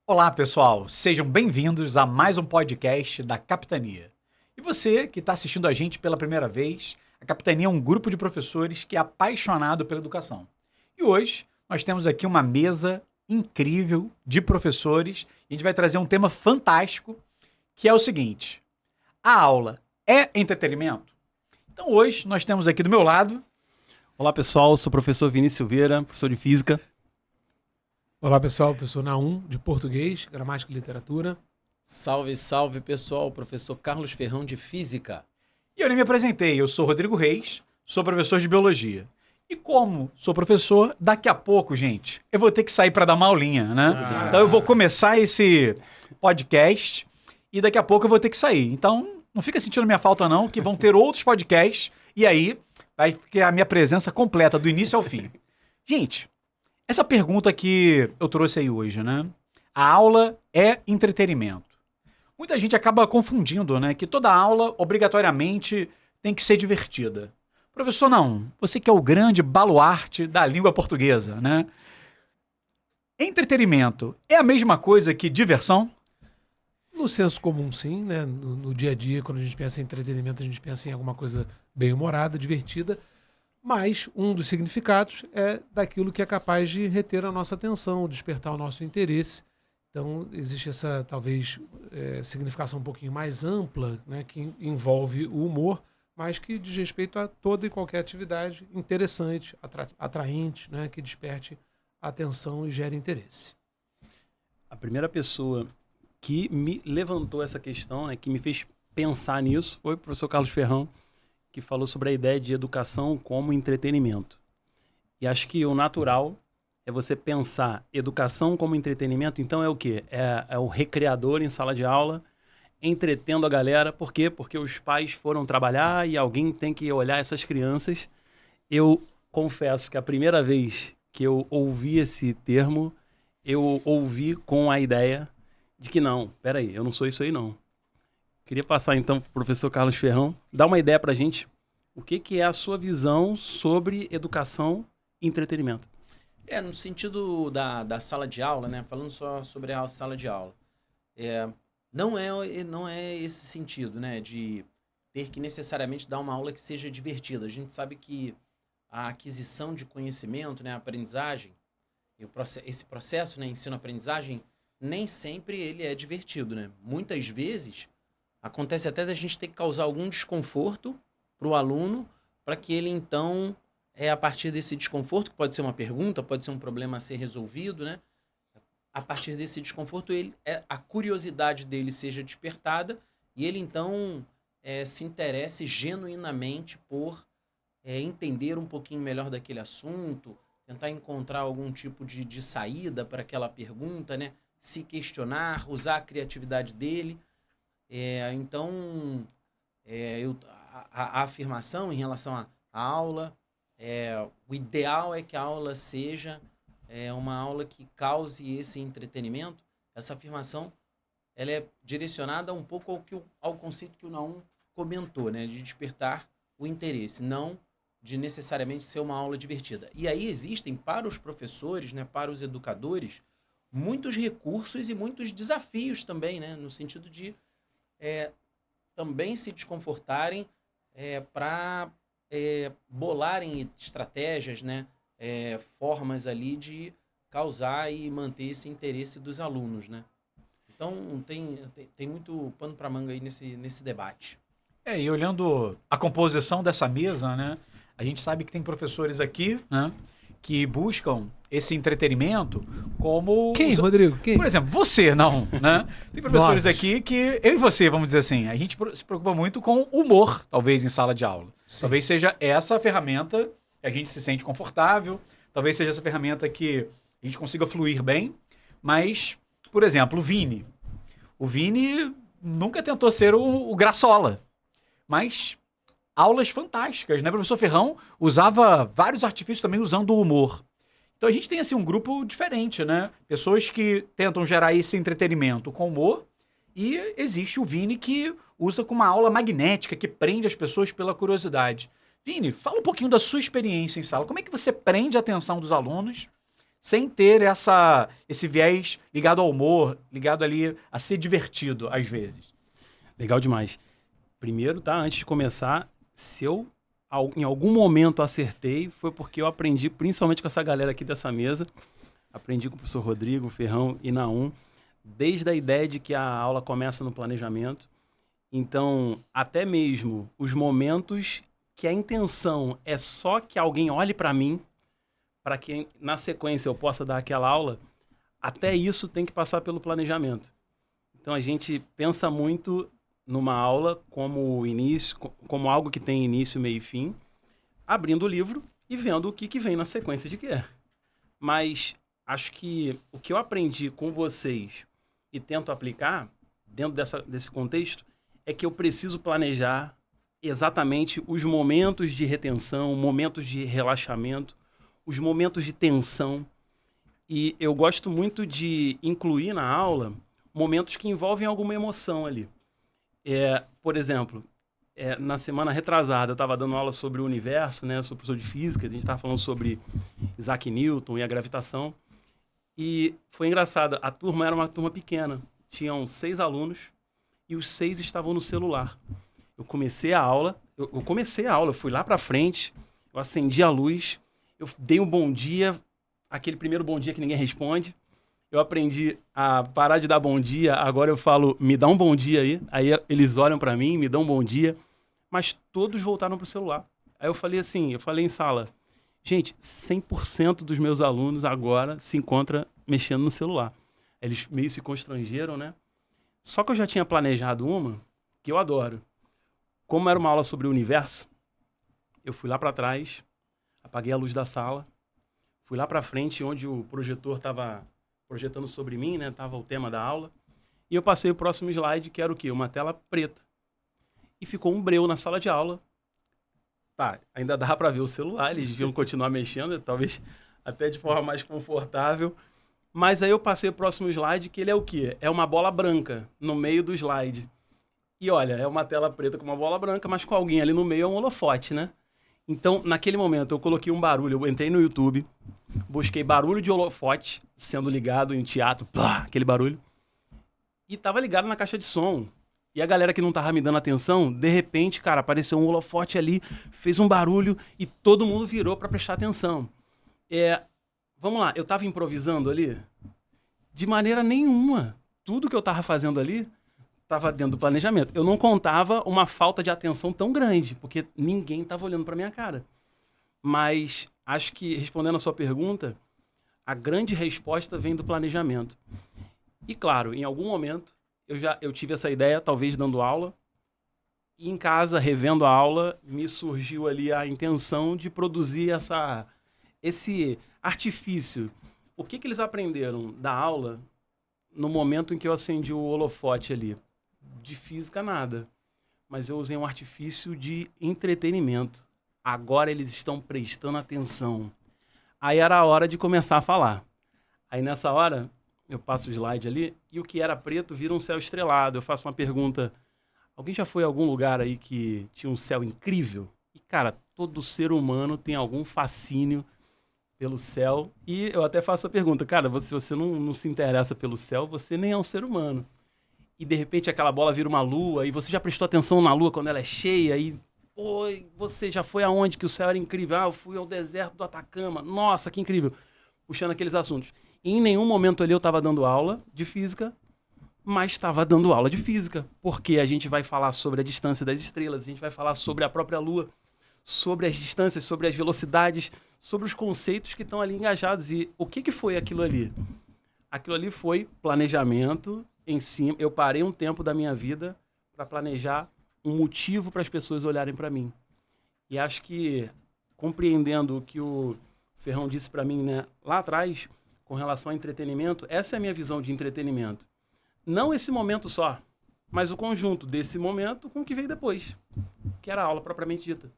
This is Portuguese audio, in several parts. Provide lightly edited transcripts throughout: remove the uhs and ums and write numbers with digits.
Olá, pessoal. Sejam bem-vindos a mais um podcast da Capitania. E você que está assistindo a gente pela primeira vez, a Capitania é um grupo de professores que é apaixonado pela educação. E hoje nós temos aqui uma mesa incrível de professores e a gente vai trazer um tema fantástico, que é o seguinte: a aula é entretenimento? Então hoje nós temos aqui do meu lado... Olá pessoal, sou o professor Vinícius Silveira, professor de Física. Olá pessoal, professor Naum, de Português, Gramática e Literatura. Salve, salve pessoal, professor Carlos Ferrão de Física. E eu nem me apresentei, eu sou Rodrigo Reis, sou professor de Biologia. E como sou professor, daqui a pouco, gente, eu vou ter que sair para dar uma aulinha, né? Então eu vou começar esse podcast e daqui a pouco eu vou ter que sair. Então não fica sentindo minha falta não, que vão ter outros podcasts e aí vai ficar a minha presença completa do início ao fim. Gente, essa pergunta que eu trouxe aí hoje, né? A aula é entretenimento. Muita gente acaba confundindo, né? Que toda aula, obrigatoriamente, tem que ser divertida. Professor, não. Você que é o grande baluarte da língua portuguesa, né? Entretenimento é a mesma coisa que diversão? No senso comum, sim, né? No dia a dia, quando a gente pensa em entretenimento, a gente pensa em alguma coisa bem-humorada, divertida. Mas um dos significados é daquilo que é capaz de reter a nossa atenção, despertar o nosso interesse. Então, existe essa, talvez, significação um pouquinho mais ampla, né, que envolve o humor, mas que diz respeito a toda e qualquer atividade interessante, atraente, né, que desperte a atenção e gere interesse. A primeira pessoa que me levantou essa questão, né, que me fez pensar nisso, foi o professor Carlos Ferrão, que falou sobre a ideia de educação como entretenimento. E acho que o natural é você pensar educação como entretenimento, então é o quê? É o recreador em sala de aula, entretendo a galera. Por quê? Porque os pais foram trabalhar e alguém tem que olhar essas crianças. Eu confesso que a primeira vez que eu ouvi esse termo, eu ouvi com a ideia de que não, peraí, eu não sou isso aí não. Queria passar então para o professor Carlos Ferrão, dar uma ideia para a gente, o que é a sua visão sobre educação e entretenimento. No sentido da sala de aula, né? Falando só sobre a sala de aula, não é esse sentido, né? De ter que necessariamente dar uma aula que seja divertida. A gente sabe que a aquisição de conhecimento, né? A aprendizagem, esse processo, né? Ensino-aprendizagem, nem sempre ele é divertido, né? Muitas vezes acontece até da gente ter que causar algum desconforto para o aluno, para que ele, então, a partir desse desconforto, que pode ser uma pergunta, pode ser um problema a ser resolvido, né? A partir desse desconforto, a curiosidade dele seja despertada e ele, então, se interesse genuinamente por entender um pouquinho melhor daquele assunto, tentar encontrar algum tipo de saída para aquela pergunta, né? Se questionar, usar a criatividade dele. Então, a afirmação em relação à aula, o ideal é que a aula seja uma aula que cause esse entretenimento. Essa afirmação ela é direcionada um pouco ao conceito que o Naum comentou, né, de despertar o interesse, não de necessariamente ser uma aula divertida. E aí existem para os professores, né, para os educadores, muitos recursos e muitos desafios também, né, no sentido de também se desconfortarem para bolarem estratégias, né, formas ali de causar e manter esse interesse dos alunos, né? Então tem muito pano para manga aí nesse debate. E olhando a composição dessa mesa, né, a gente sabe que tem professores aqui, né, que buscam esse entretenimento como... Quem, Rodrigo? Quem? Por exemplo, você, não, né? Tem professores Nossa. aqui que, eu e você, vamos dizer assim, a gente se preocupa muito com humor, talvez, em sala de aula. Sim. Talvez seja essa a ferramenta que a gente se sente confortável, talvez seja essa ferramenta que a gente consiga fluir bem, mas, por exemplo, o Vini. O Vini nunca tentou ser o Graçola, mas... aulas fantásticas, né? O professor Ferrão usava vários artifícios também usando o humor. Então a gente tem assim um grupo diferente, né? Pessoas que tentam gerar esse entretenimento com humor e existe o Vini que usa com uma aula magnética que prende as pessoas pela curiosidade. Vini, fala um pouquinho da sua experiência em sala. Como é que você prende a atenção dos alunos sem ter esse viés ligado ao humor, ligado ali a ser divertido, às vezes? Legal demais. Primeiro, tá? Antes de começar, se eu em algum momento acertei, foi porque eu aprendi, principalmente com essa galera aqui dessa mesa, aprendi com o professor Rodrigo, Ferrão e Naum, desde a ideia de que a aula começa no planejamento. Então, até mesmo os momentos que a intenção é só que alguém olhe para mim, para que na sequência eu possa dar aquela aula, até isso tem que passar pelo planejamento. Então, a gente pensa muito numa aula como início, como algo que tem início, meio e fim, abrindo o livro e vendo o que vem na sequência de quê. Mas acho que o que eu aprendi com vocês e tento aplicar dentro desse contexto é que eu preciso planejar exatamente os momentos de retenção, momentos de relaxamento, os momentos de tensão. E eu gosto muito de incluir na aula momentos que envolvem alguma emoção ali. Por exemplo, na semana retrasada eu estava dando aula sobre o universo, né? Eu sou professor de física, a gente estava falando sobre Isaac Newton e a gravitação. E foi engraçado, a turma era uma turma pequena, tinham 6 alunos e os 6 estavam no celular. Eu comecei a aula, eu fui lá para frente, eu acendi a luz, eu dei um bom dia, aquele primeiro bom dia que ninguém responde. Eu aprendi a parar de dar bom dia, agora eu falo, me dá um bom dia aí. Aí eles olham para mim, me dão um bom dia, mas todos voltaram pro celular. Aí eu falei em sala, gente, 100% dos meus alunos agora se encontra mexendo no celular. Eles meio se constrangeram, né? Só que eu já tinha planejado uma que eu adoro. Como era uma aula sobre o universo, eu fui lá para trás, apaguei a luz da sala, fui lá para frente, onde o projetor estava projetando sobre mim, né? Tava o tema da aula. E eu passei o próximo slide, que era o quê? Uma tela preta. E ficou um breu na sala de aula. Tá, ainda dava para ver o celular, eles deviam continuar mexendo, talvez até de forma mais confortável. Mas aí eu passei o próximo slide, que ele é o quê? É uma bola branca no meio do slide. E olha, é uma tela preta com uma bola branca, mas com alguém ali no meio é um holofote, né? Então, naquele momento, eu coloquei um barulho, eu entrei no YouTube, busquei barulho de holofote sendo ligado em teatro, plá, aquele barulho, e tava ligado na caixa de som. E a galera que não tava me dando atenção, de repente, cara, apareceu um holofote ali, fez um barulho e todo mundo virou para prestar atenção. Vamos lá, eu tava improvisando ali? De maneira nenhuma. Tudo que eu tava fazendo ali estava dentro do planejamento. Eu não contava uma falta de atenção tão grande, porque ninguém estava olhando para minha cara. Mas acho que, respondendo a sua pergunta, a grande resposta vem do planejamento. E, claro, em algum momento, eu tive essa ideia, talvez dando aula, e em casa, revendo a aula, me surgiu ali a intenção de produzir esse artifício. O que eles aprenderam da aula no momento em que eu acendi o holofote ali? De física, nada. Mas eu usei um artifício de entretenimento. Agora eles estão prestando atenção. Aí era a hora de começar a falar. Aí nessa hora, eu passo o slide ali, e o que era preto vira um céu estrelado. Eu faço uma pergunta. Alguém já foi a algum lugar aí que tinha um céu incrível? E, cara, todo ser humano tem algum fascínio pelo céu. E eu até faço a pergunta, cara, se você não se interessa pelo céu, você nem é um ser humano. E de repente aquela bola vira uma lua, e você já prestou atenção na lua quando ela é cheia, e pô, você já foi aonde que o céu era incrível? Ah, eu fui ao deserto do Atacama, nossa, que incrível. Puxando aqueles assuntos. E em nenhum momento ali eu estava dando aula de física, mas estava dando aula de física, porque a gente vai falar sobre a distância das estrelas, a gente vai falar sobre a própria lua, sobre as distâncias, sobre as velocidades, sobre os conceitos que estão ali engajados. E o que foi aquilo ali? Aquilo ali foi planejamento em cima. Eu parei um tempo da minha vida para planejar um motivo para as pessoas olharem para mim. E acho que, compreendendo o que o Ferrão disse para mim, né, lá atrás, com relação ao entretenimento, essa é a minha visão de entretenimento. Não esse momento só, mas o conjunto desse momento com o que veio depois, que era a aula propriamente dita.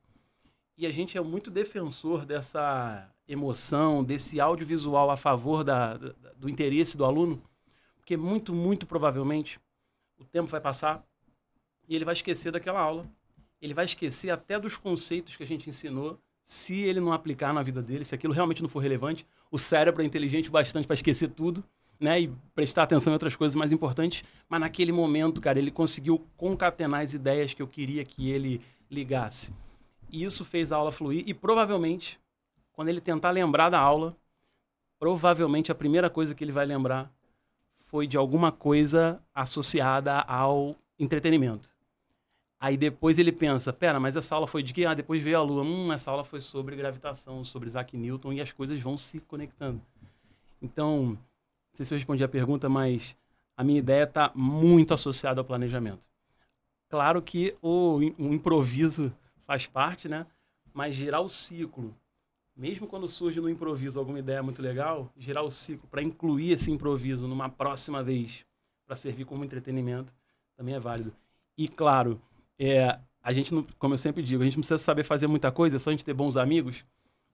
E a gente é muito defensor dessa emoção, desse audiovisual a favor do interesse do aluno, porque muito provavelmente o tempo vai passar e ele vai esquecer daquela aula. Ele vai esquecer até dos conceitos que a gente ensinou Se ele não aplicar na vida dele, se aquilo realmente não for relevante, o cérebro é inteligente bastante para esquecer tudo, né? E prestar atenção em outras coisas mais importantes. Mas naquele momento, cara, ele conseguiu concatenar as ideias que eu queria que ele ligasse. E isso fez a aula fluir. E provavelmente, quando ele tentar lembrar da aula, provavelmente a primeira coisa que ele vai lembrar foi de alguma coisa associada ao entretenimento. Aí depois ele pensa, pera, mas essa aula foi de quê? Ah, depois veio a Lua. Essa aula foi sobre gravitação, sobre Isaac Newton, e as coisas vão se conectando. Então, não sei se eu respondi a pergunta, mas a minha ideia está muito associada ao planejamento. Claro que o improviso faz parte, né? Mas girar o ciclo, mesmo quando surge no improviso alguma ideia muito legal, girar o ciclo para incluir esse improviso numa próxima vez, para servir como entretenimento, também é válido. E, claro, a gente, não, como eu sempre digo, a gente não precisa saber fazer muita coisa, é só a gente ter bons amigos.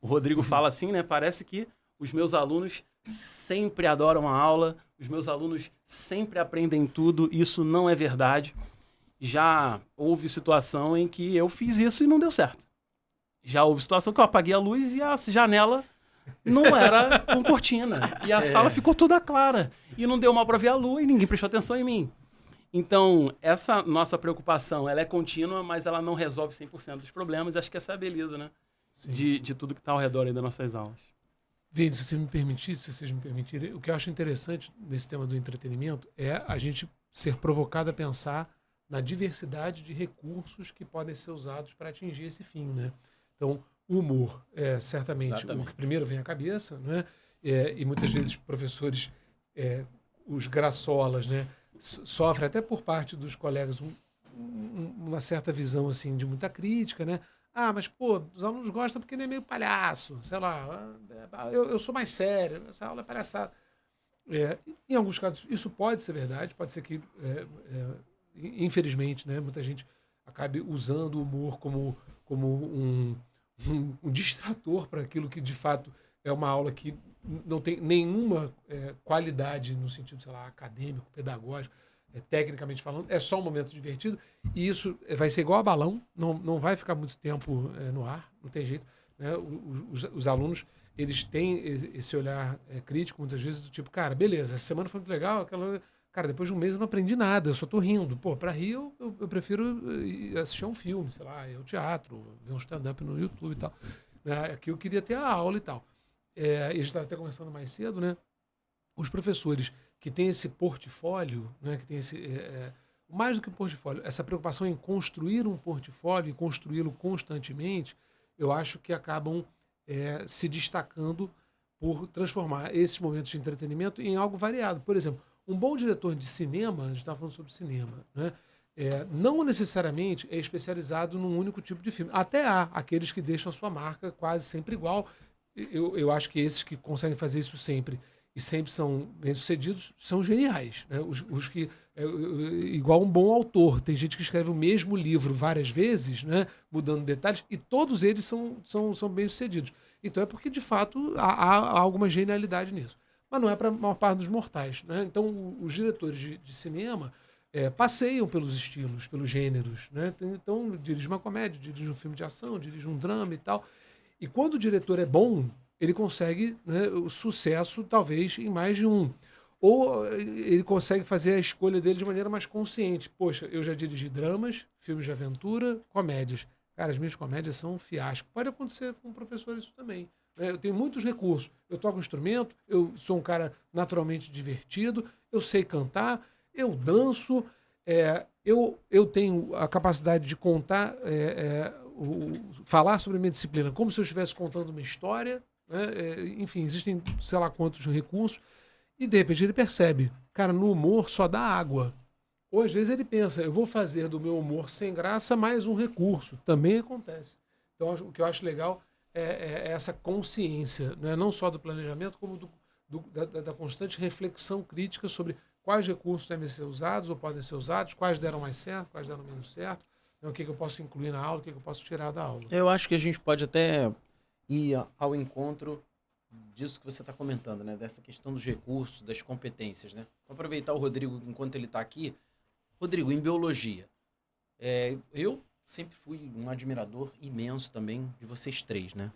O Rodrigo fala assim, né? Parece que os meus alunos sempre adoram a aula, os meus alunos sempre aprendem tudo. Isso não é verdade. Já houve situação em que eu fiz isso e não deu certo. Já houve situação que eu apaguei a luz e a janela não era com cortina. E a sala ficou toda clara. E não deu mal para ver a lua e ninguém prestou atenção em mim. Então, essa nossa preocupação, ela é contínua, mas ela não resolve 100% dos problemas. Acho que essa é a beleza, né? De tudo que está ao redor aí das nossas aulas. Vini, se você me permitir, se vocês me permitirem, o que eu acho interessante nesse tema do entretenimento é a gente ser provocado a pensar na diversidade de recursos que podem ser usados para atingir esse fim, né? Então, o humor é certamente o que primeiro vem à cabeça, né? E muitas vezes professores, os graçolas, né, sofrem até por parte dos colegas uma certa visão assim de muita crítica, né? Ah, mas pô, os alunos gostam porque ele é meio palhaço, sei lá, eu sou mais sério, essa aula é palhaçada. Em alguns casos isso pode ser verdade, pode ser que, infelizmente, né, muita gente acabe usando o humor como um distrator para aquilo que de fato é uma aula que não tem nenhuma qualidade no sentido, sei lá, acadêmico, pedagógico, tecnicamente falando, é só um momento divertido, e isso vai ser igual a balão, não vai ficar muito tempo no ar, não tem jeito, né? Os alunos, eles têm esse olhar crítico, muitas vezes, do tipo, cara, beleza, essa semana foi muito legal, cara, depois de um mês eu não aprendi nada, eu só tô rindo. Pô, para rir eu prefiro assistir a um filme, sei lá, ir ao teatro, ver um stand-up no YouTube e tal. Aqui eu queria ter a aula e tal. E a gente estava até conversando mais cedo, né? Os professores que têm esse portfólio, né? Que tem mais do que um portfólio, essa preocupação em construir um portfólio e construí-lo constantemente, eu acho que acabam se destacando por transformar esses momentos de entretenimento em algo variado. Por exemplo, um bom diretor de cinema, a gente está falando sobre cinema, né? Não necessariamente é especializado num único tipo de filme. Até há aqueles que deixam a sua marca quase sempre igual. Eu acho que esses que conseguem fazer isso sempre e sempre são bem-sucedidos são geniais, né? Os que, igual um bom autor, tem gente que escreve o mesmo livro várias vezes, né? Mudando detalhes, e todos eles são bem-sucedidos. Então é porque, de fato, há alguma genialidade nisso. Mas não é para a maior parte dos mortais, né? Então, os diretores de cinema passeiam pelos estilos, pelos gêneros, né? Então, dirige uma comédia, dirige um filme de ação, dirige um drama e tal. E quando o diretor é bom, ele consegue, né, o sucesso, talvez, em mais de um. Ou ele consegue fazer a escolha dele de maneira mais consciente. Poxa, eu já dirigi dramas, filmes de aventura, comédias. Cara, as minhas comédias são um fiasco. Pode acontecer com o professor isso também. Eu tenho muitos recursos. Eu toco instrumento, eu sou um cara naturalmente divertido, eu sei cantar, eu danço, eu tenho a capacidade de contar, falar sobre a minha disciplina como se eu estivesse contando uma história, né? Enfim, existem sei lá quantos recursos, e de repente ele percebe, cara, no humor só dá água. Ou às vezes ele pensa, eu vou fazer do meu humor sem graça mais um recurso. Também acontece. Então o que eu acho legal é essa consciência, né? Não só do planejamento, como da constante reflexão crítica sobre quais recursos devem ser usados ou podem ser usados, quais deram mais certo, quais deram menos certo, né? O que eu posso incluir na aula, o que eu posso tirar da aula. Eu acho que a gente pode até ir ao encontro disso que você está comentando, né? Dessa questão dos recursos, das competências, né? Vou aproveitar o Rodrigo enquanto ele está aqui. Rodrigo, em biologia, eu sempre fui um admirador imenso também de vocês três, né?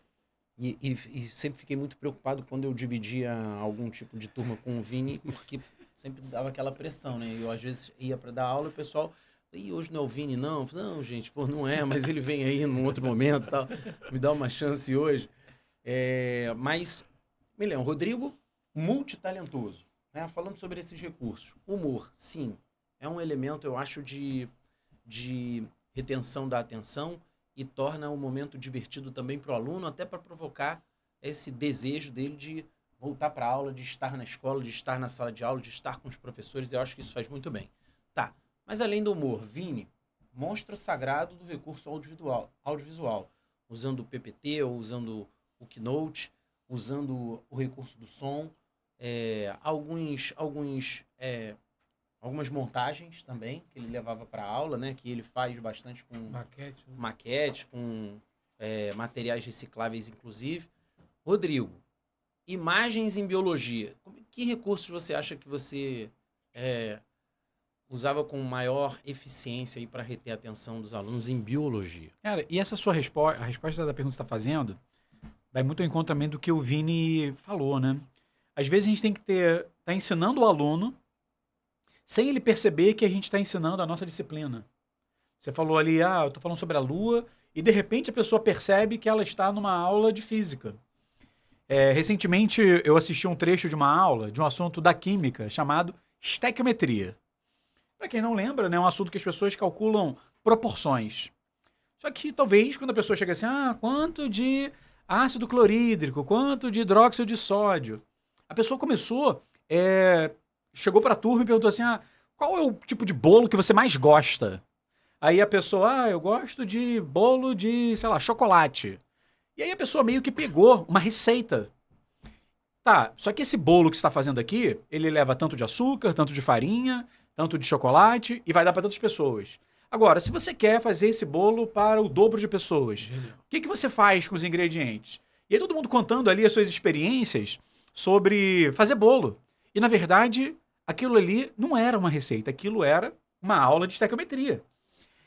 E sempre fiquei muito preocupado quando eu dividia algum tipo de turma com o Vini, porque sempre dava aquela pressão, né? Eu, às vezes, ia para dar aula e o pessoal... E hoje não é o Vini, não? Eu falei, não, gente, pô, não é, mas ele vem aí num outro momento e tal. Me dá uma chance hoje. Mas, me lembro, Rodrigo, multitalentoso, né? Falando sobre esses recursos. Humor, sim, é um elemento, eu acho, de retenção da atenção e torna o momento divertido também para o aluno, até para provocar esse desejo dele de voltar para a aula, de estar na escola, de estar na sala de aula, de estar com os professores. Eu acho que isso faz muito bem. Tá, mas além do humor, Vini, monstro sagrado do recurso audiovisual, usando o PPT ou usando o Keynote, usando o recurso do som, algumas montagens também que ele levava para a aula, né? Que ele faz bastante com maquete, com materiais recicláveis, inclusive. Rodrigo, imagens em biologia. Que recursos você acha que você usava com maior eficiência para reter a atenção dos alunos em biologia? Cara, e essa sua resposta, a resposta da pergunta que você está fazendo, vai muito ao encontro também do que o Vini falou, né? Às vezes a gente tem que tá ensinando o aluno sem ele perceber que a gente está ensinando a nossa disciplina. Você falou ali, eu estou falando sobre a Lua, e de repente a pessoa percebe que ela está numa aula de física. Recentemente eu assisti um trecho de uma aula de um assunto da química chamado estequiometria. Para quem não lembra, né, é um assunto que as pessoas calculam proporções. Só que talvez quando a pessoa chega assim, quanto de ácido clorídrico, quanto de hidróxido de sódio, a pessoa chegou para a turma e perguntou assim, qual é o tipo de bolo que você mais gosta? Aí a pessoa, eu gosto de bolo de, sei lá, chocolate. E aí a pessoa meio que pegou uma receita. Tá, só que esse bolo que você está fazendo aqui, ele leva tanto de açúcar, tanto de farinha, tanto de chocolate e vai dar para tantas pessoas. Agora, se você quer fazer esse bolo para o dobro de pessoas, o que você faz com os ingredientes? E aí todo mundo contando ali as suas experiências sobre fazer bolo. E, na verdade, aquilo ali não era uma receita, aquilo era uma aula de estequiometria.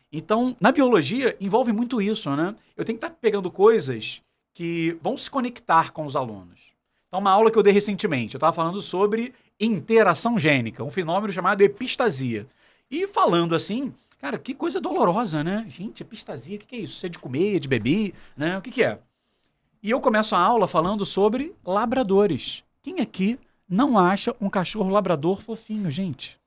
Então, na biologia, envolve muito isso, né? Eu tenho que estar pegando coisas que vão se conectar com os alunos. Então, uma aula que eu dei recentemente, eu estava falando sobre interação gênica, um fenômeno chamado epistasia. E falando assim, cara, que coisa dolorosa, né? Gente, epistasia, o que é isso? Isso é de comer, de beber, né? O que é? E eu começo a aula falando sobre labradores. Quem aqui não acha um cachorro labrador fofinho, gente?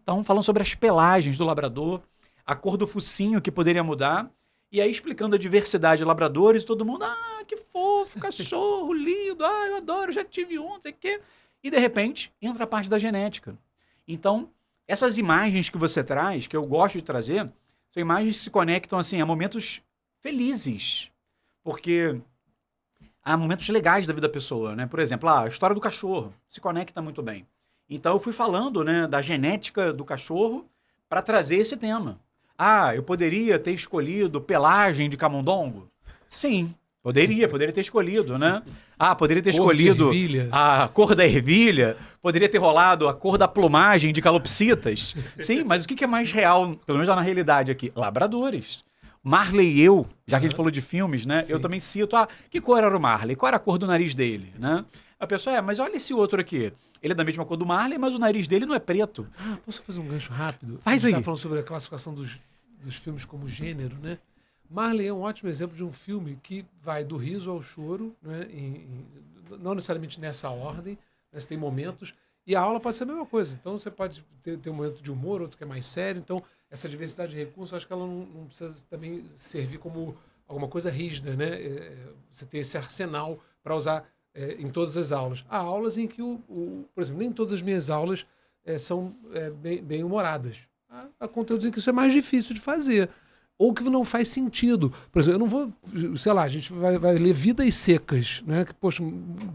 Então, falando sobre as pelagens do labrador, a cor do focinho que poderia mudar, e aí explicando a diversidade de labradores, todo mundo, que fofo, cachorro, lindo, eu adoro, já tive um, não sei o quê. E, de repente, entra a parte da genética. Então, essas imagens que você traz, que eu gosto de trazer, são imagens que se conectam, assim, a momentos felizes. Porque há momentos legais da vida da pessoa, né? Por exemplo, a história do cachorro se conecta muito bem. Então, eu fui falando, né, da genética do cachorro para trazer esse tema. Eu poderia ter escolhido pelagem de camundongo? Sim, poderia ter escolhido, né? Poderia ter escolhido a cor da ervilha, poderia ter rolado a cor da plumagem de calopsitas. Sim, mas o que é mais real, pelo menos na realidade aqui? Labradores. Marley e eu, já que a gente falou de filmes, né? Sim. Eu também cito, que cor era o Marley? Qual era a cor do nariz dele, né? A pessoa, mas olha esse outro aqui. Ele é da mesma cor do Marley, mas o nariz dele não é preto. Posso fazer um gancho rápido? Faz aí. A gente tá falando sobre a classificação dos filmes como gênero, né? Marley é um ótimo exemplo de um filme que vai do riso ao choro, né? Não necessariamente nessa ordem, mas tem momentos. E a aula pode ser a mesma coisa. Então você pode ter um momento de humor, outro que é mais sério. Então essa diversidade de recursos, acho que ela não precisa também servir como alguma coisa rígida, né? Você ter esse arsenal para usar em todas as aulas. Há aulas em que, por exemplo, nem todas as minhas aulas são bem humoradas. Há conteúdos em que isso é mais difícil de fazer. Ou que não faz sentido. Por exemplo, eu não vou, sei lá, a gente vai ler Vidas Secas, né? Que, poxa,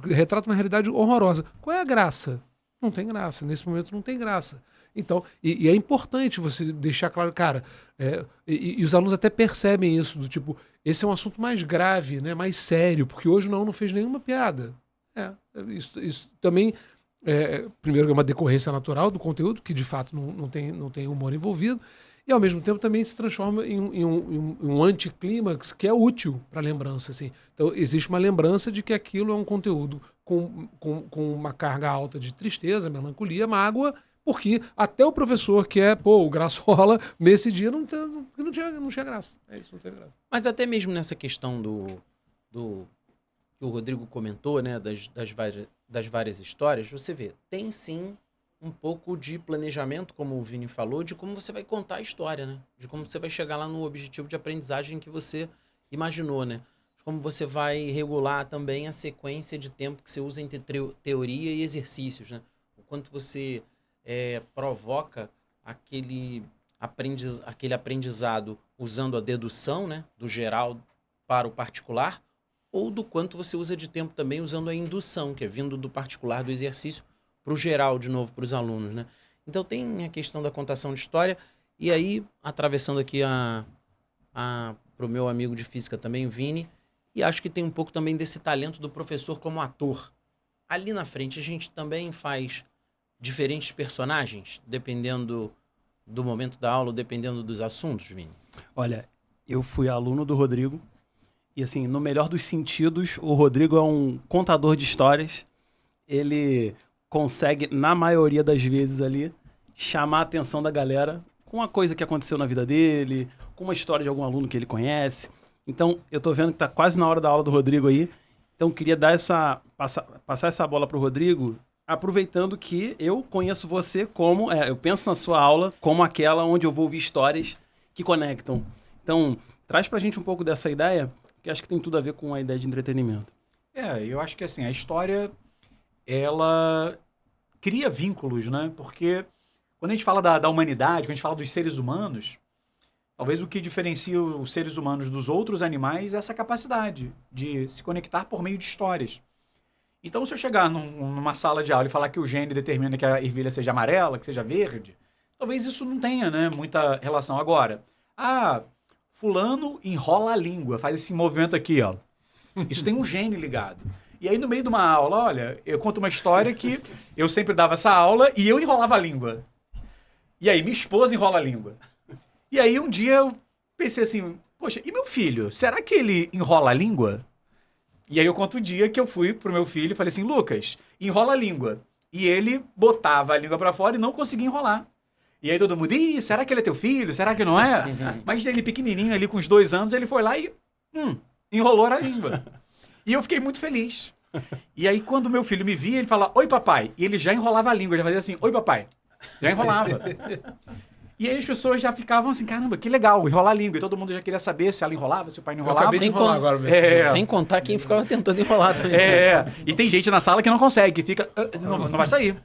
retrata uma realidade horrorosa. Qual é a graça? Não tem graça. Nesse momento não tem graça. Então, e é importante você deixar claro, cara, e os alunos até percebem isso, do tipo, esse é um assunto mais grave, né? Mais sério, porque hoje não fez nenhuma piada. Isso também, primeiro, é uma decorrência natural do conteúdo, que de fato não tem humor envolvido, e ao mesmo tempo também se transforma em um anticlímax que é útil para a lembrança. Assim. Então existe uma lembrança de que aquilo é um conteúdo com uma carga alta de tristeza, melancolia, mágoa, porque até o professor que é o Graçola, nesse dia não tinha graça. É isso, não teve graça. Mas até mesmo nessa questão que o Rodrigo comentou, né, das várias histórias, você vê, tem sim um pouco de planejamento, como o Vini falou, de como você vai contar a história, né? De como você vai chegar lá no objetivo de aprendizagem que você imaginou, né? De como você vai regular também a sequência de tempo que você usa entre teoria e exercícios, né? O quanto você provoca aquele aprendizado usando a dedução, né? Do geral para o particular, ou do quanto você usa de tempo também usando a indução, que é vindo do particular do exercício para o geral, de novo, para os alunos, né? Então tem a questão da contação de história, e aí, atravessando aqui para o meu amigo de física também, Vini, e acho que tem um pouco também desse talento do professor como ator. Ali na frente a gente também faz diferentes personagens, dependendo do momento da aula, dependendo dos assuntos, Vini. Olha, eu fui aluno do Rodrigo, e assim, no melhor dos sentidos, o Rodrigo é um contador de histórias. Ele consegue, na maioria das vezes ali, chamar a atenção da galera com uma coisa que aconteceu na vida dele, com uma história de algum aluno que ele conhece. Então, eu tô vendo que tá quase na hora da aula do Rodrigo aí. Então, queria dar passar essa bola pro Rodrigo, aproveitando que eu conheço você como... eu penso na sua aula como aquela onde eu vou ouvir histórias que conectam. Então, traz pra gente um pouco dessa ideia, que acho que tem tudo a ver com a ideia de entretenimento. Eu acho que assim, a história, ela cria vínculos, né? Porque quando a gente fala da humanidade, quando a gente fala dos seres humanos, talvez o que diferencia os seres humanos dos outros animais é essa capacidade de se conectar por meio de histórias. Então, se eu chegar numa sala de aula e falar que o gene determina que a ervilha seja amarela, que seja verde, talvez isso não tenha, né, muita relação. Agora, fulano enrola a língua, faz esse movimento aqui, ó. Isso tem um gene ligado. E aí, no meio de uma aula, olha, eu conto uma história que eu sempre dava essa aula e eu enrolava a língua. E aí, minha esposa enrola a língua. E aí, um dia eu pensei assim, poxa, e meu filho? Será que ele enrola a língua? E aí eu conto o dia que eu fui pro meu filho e falei assim, Lucas, enrola a língua. E ele botava a língua pra fora e não conseguia enrolar. E aí todo mundo, será que ele é teu filho? Será que não é? Mas ele pequenininho ali, com uns 2 anos, ele foi lá e enrolou a língua. E eu fiquei muito feliz. E aí quando meu filho me via, ele falava, oi papai. E ele já enrolava a língua, já fazia assim, oi papai. Já enrolava. E aí as pessoas já ficavam assim, caramba, que legal, enrolar a língua. E todo mundo já queria saber se ela enrolava, se o pai não enrolava. Sem contar quem ficava tentando enrolar também. E tem gente na sala que não consegue, que fica, não vai sair.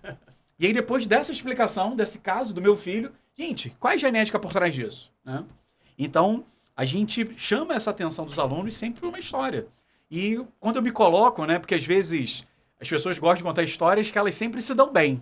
E aí depois dessa explicação, desse caso do meu filho, gente, qual é a genética por trás disso? Né? Então, a gente chama essa atenção dos alunos sempre por uma história. E quando eu me coloco, né, porque às vezes as pessoas gostam de contar histórias que elas sempre se dão bem.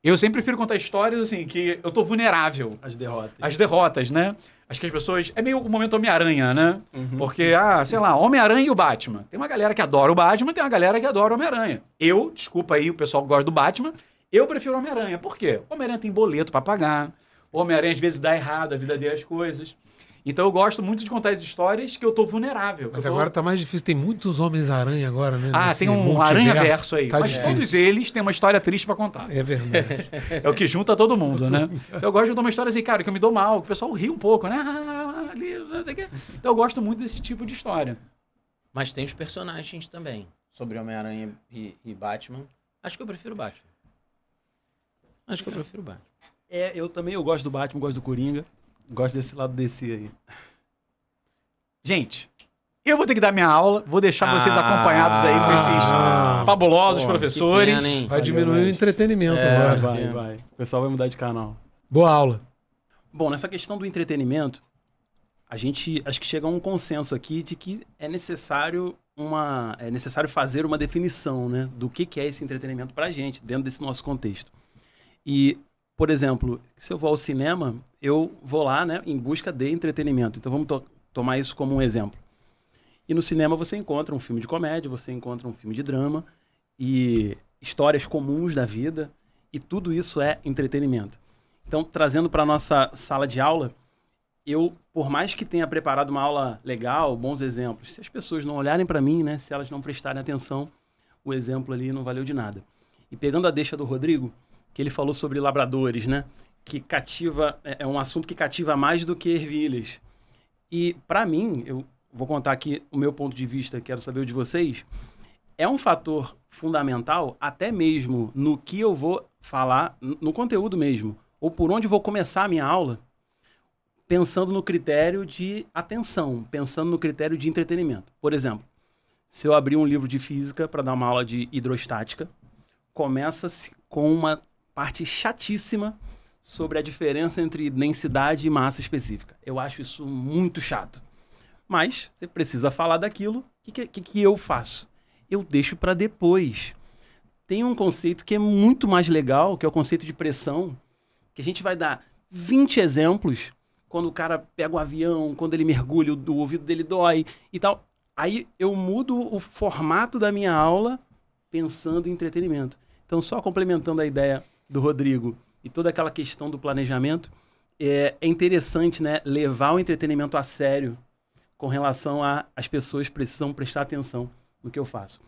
Eu sempre prefiro contar histórias, assim, que eu tô vulnerável. As derrotas. As derrotas, né? Acho que as pessoas... É meio o momento Homem-Aranha, né? Porque, sei lá, Homem-Aranha e o Batman. Tem uma galera que adora o Batman, tem uma galera que adora o Homem-Aranha. Eu, desculpa aí o pessoal que gosta do Batman, eu prefiro o Homem-Aranha. Por quê? O Homem-Aranha tem boleto pra pagar. O Homem-Aranha, às vezes, dá errado a vida dele, as coisas. Então eu gosto muito de contar as histórias que eu tô vulnerável. Mas agora tá mais difícil. Tem muitos Homens-Aranha agora, né? Tem um aranha-verso aí. Tá mas difícil. todos eles têm uma história triste pra contar. É verdade. É o que junta todo mundo, né? Então eu gosto de contar uma história assim, cara, que eu me dou mal, que o pessoal ri um pouco, né? Ali, não sei o quê. Então eu gosto muito desse tipo de história. Mas tem os personagens também. Sobre Homem-Aranha e Batman. Acho que eu prefiro Batman. Eu gosto do Batman, gosto do Coringa. Gosto desse lado desse aí. Gente, eu vou ter que dar minha aula, vou deixar vocês acompanhados aí com esses fabulosos professores. Pena, Vai diminuir o entretenimento agora. Vai. O pessoal vai mudar de canal. Boa aula. Bom, nessa questão do entretenimento, a gente acho que chega a um consenso aqui de que é necessário fazer uma definição, né, do que é esse entretenimento pra gente, dentro desse nosso contexto. E, por exemplo, se eu vou ao cinema, eu vou lá, né, em busca de entretenimento. Então vamos tomar isso como um exemplo. E no cinema você encontra um filme de comédia, você encontra um filme de drama e histórias comuns da vida, e tudo isso é entretenimento. Então, trazendo para nossa sala de aula, eu, por mais que tenha preparado uma aula legal, bons exemplos, se as pessoas não olharem para mim, né, se elas não prestarem atenção, o exemplo ali não valeu de nada. E pegando a deixa do Rodrigo, que ele falou sobre labradores, né, que cativa, é um assunto que cativa mais do que ervilhas. E, para mim, eu vou contar aqui o meu ponto de vista, quero saber o de vocês, é um fator fundamental, até mesmo no que eu vou falar, no conteúdo mesmo, ou por onde vou começar a minha aula, pensando no critério de atenção, pensando no critério de entretenimento. Por exemplo, se eu abrir um livro de física para dar uma aula de hidrostática, começa-se com uma parte chatíssima sobre a diferença entre densidade e massa específica. Eu acho isso muito chato. Mas você precisa falar daquilo, o que eu faço? Eu deixo para depois. Tem um conceito que é muito mais legal, que é o conceito de pressão, que a gente vai dar 20 exemplos quando o cara pega o avião, quando ele mergulha, o ouvido dele dói e tal. Aí eu mudo o formato da minha aula pensando em entretenimento. Então, só complementando a ideia do Rodrigo e toda aquela questão do planejamento, é interessante, né, levar o entretenimento a sério com relação a as pessoas precisam prestar atenção no que eu faço.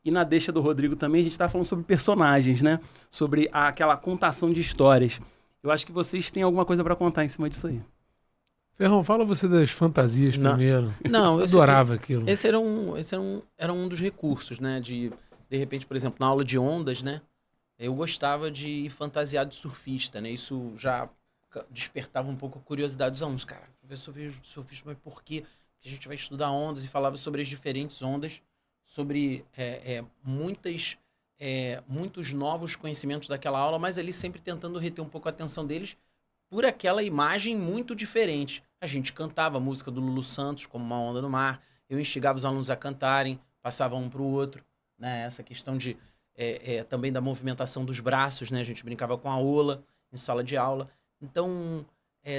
E na deixa do Rodrigo também, a gente está falando sobre personagens, né? Sobre aquela contação de histórias. Eu acho que vocês têm alguma coisa para contar em cima disso aí. Ferrão, fala você das fantasias primeiro. Não, eu adorava aquilo. Esse era um dos recursos, né? De repente, por exemplo, na aula de ondas, né? Eu gostava de ir fantasiado de surfista, né? Isso já despertava um pouco a curiosidade dos alunos. Cara, professor veio de surfista, mas por quê? Porque a gente vai estudar ondas e falava sobre as diferentes ondas, sobre muitos novos conhecimentos daquela aula, mas ali sempre tentando reter um pouco a atenção deles por aquela imagem muito diferente. A gente cantava a música do Lulu Santos, como Uma Onda no Mar, eu instigava os alunos a cantarem, passava um para o outro, né? Essa questão de também da movimentação dos braços, né? A gente brincava com a ola em sala de aula. Então,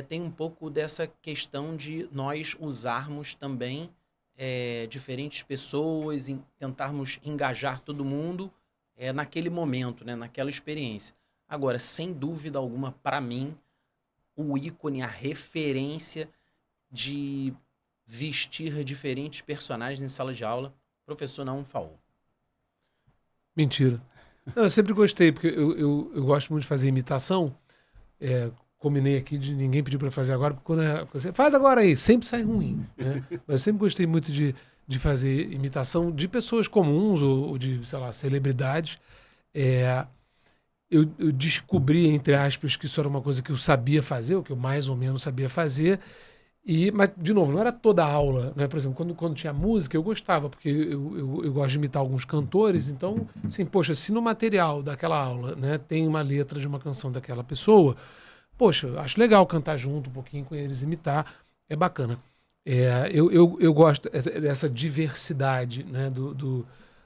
tem um pouco dessa questão de nós usarmos também diferentes pessoas, tentarmos engajar todo mundo naquele momento, né? Naquela experiência. Agora, sem dúvida alguma, para mim, o ícone, a referência de vestir diferentes personagens em sala de aula, professor Naum Faol. Mentira. Não, eu sempre gostei, porque eu gosto muito de fazer imitação. Combinei aqui de ninguém pedir para fazer agora, porque quando você faz agora aí, sempre sai ruim. Né? Mas eu sempre gostei muito de fazer imitação de pessoas comuns ou de, sei lá, celebridades. Eu descobri, entre aspas, que isso era uma coisa que eu sabia fazer, ou que eu mais ou menos sabia fazer. Mas, de novo, não era toda a aula. Né? Por exemplo, quando tinha música, eu gostava, porque eu gosto de imitar alguns cantores. Então, assim, poxa, se no material daquela aula, né, tem uma letra de uma canção daquela pessoa, poxa, acho legal cantar junto um pouquinho com eles, imitar, é bacana. Eu gosto dessa diversidade, né,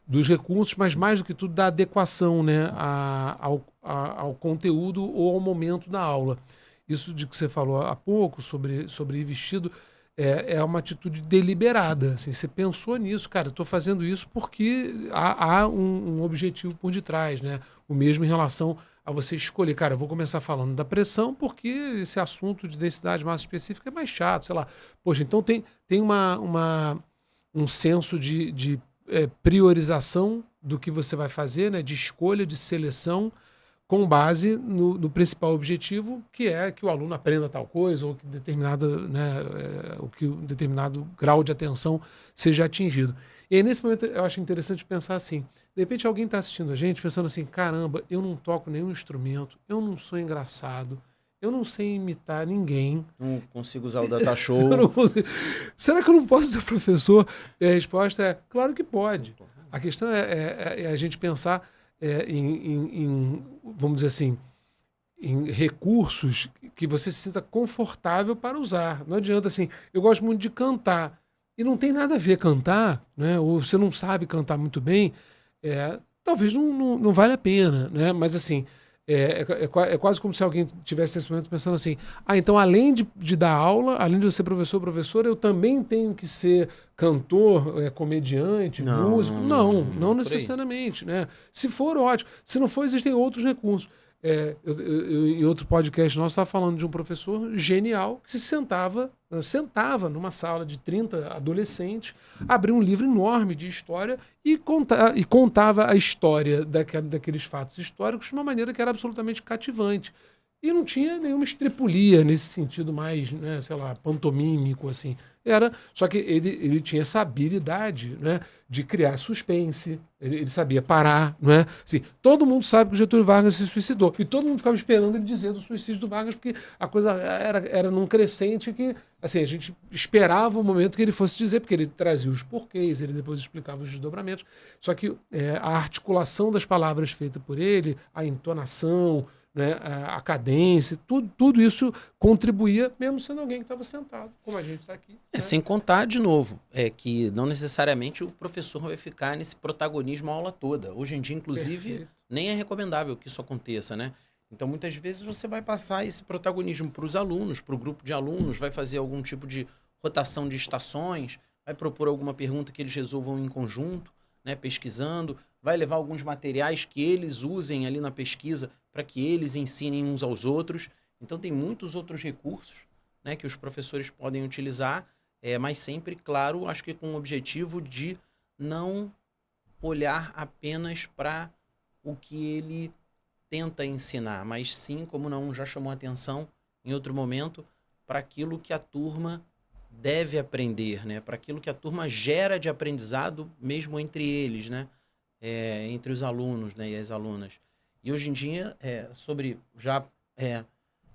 dos recursos, mas mais do que tudo da adequação, né, ao conteúdo ou ao momento da aula. Isso de que você falou há pouco sobre ir vestido é uma atitude deliberada. Assim, você pensou nisso, cara, eu estou fazendo isso porque há um objetivo por detrás, né? O mesmo em relação a você escolher. Cara, eu vou começar falando da pressão porque esse assunto de densidade massa específica é mais chato, sei lá. Poxa, então tem um senso de priorização do que você vai fazer, né? De escolha, de seleção, com base no principal objetivo, que é que o aluno aprenda tal coisa, ou que que um determinado grau de atenção seja atingido. E aí, nesse momento, eu acho interessante pensar assim, de repente alguém está assistindo a gente pensando assim, caramba, eu não toco nenhum instrumento, eu não sou engraçado, eu não sei imitar ninguém. Não consigo usar o data show. Será que eu não posso ser professor? E a resposta é, claro que pode. A questão é a gente pensar vamos dizer assim, em recursos que você se sinta confortável para usar. Não adianta assim, eu gosto muito de cantar, e não tem nada a ver cantar, né? Ou você não sabe cantar muito bem, talvez não vale a pena, né? Mas assim, é quase como se alguém tivesse nesse momento pensando assim, então além de dar aula, além de eu ser professora, eu também tenho que ser cantor, comediante, músico. Não necessariamente, né? Se for, ótimo. Se não for, existem outros recursos. Em outro podcast nós estávamos falando de um professor genial que se sentava numa sala de 30 adolescentes, abria um livro enorme de história e contava a história daqueles fatos históricos de uma maneira que era absolutamente cativante. E não tinha nenhuma estripulia nesse sentido mais, né, sei lá, pantomímico, assim. Só que ele tinha essa habilidade, né, de criar suspense, ele sabia parar, não é? Assim, todo mundo sabe que o Getúlio Vargas se suicidou, e todo mundo ficava esperando ele dizer do suicídio do Vargas, porque a coisa era num crescente que, assim, a gente esperava o momento que ele fosse dizer, porque ele trazia os porquês, ele depois explicava os desdobramentos, só que a articulação das palavras feita por ele, a entonação, né, a cadência, tudo isso contribuía, mesmo sendo alguém que estava sentado, como a gente está aqui. Né? Sem contar, de novo, que não necessariamente o professor vai ficar nesse protagonismo a aula toda. Hoje em dia, inclusive, Perfeito. nem é recomendável que isso aconteça, né? Então, muitas vezes, você vai passar esse protagonismo para os alunos, para o grupo de alunos, vai fazer algum tipo de rotação de estações, vai propor alguma pergunta que eles resolvam em conjunto, né, pesquisando, vai levar alguns materiais que eles usem ali na pesquisa para que eles ensinem uns aos outros. Então, tem muitos outros recursos, né, que os professores podem utilizar, mas sempre, claro, acho que com o objetivo de não olhar apenas para o que ele tenta ensinar, mas sim, como não já chamou a atenção em outro momento, para aquilo que a turma deve aprender, né, para aquilo que a turma gera de aprendizado mesmo entre eles, né, entre os alunos, né, e as alunas. E hoje em dia,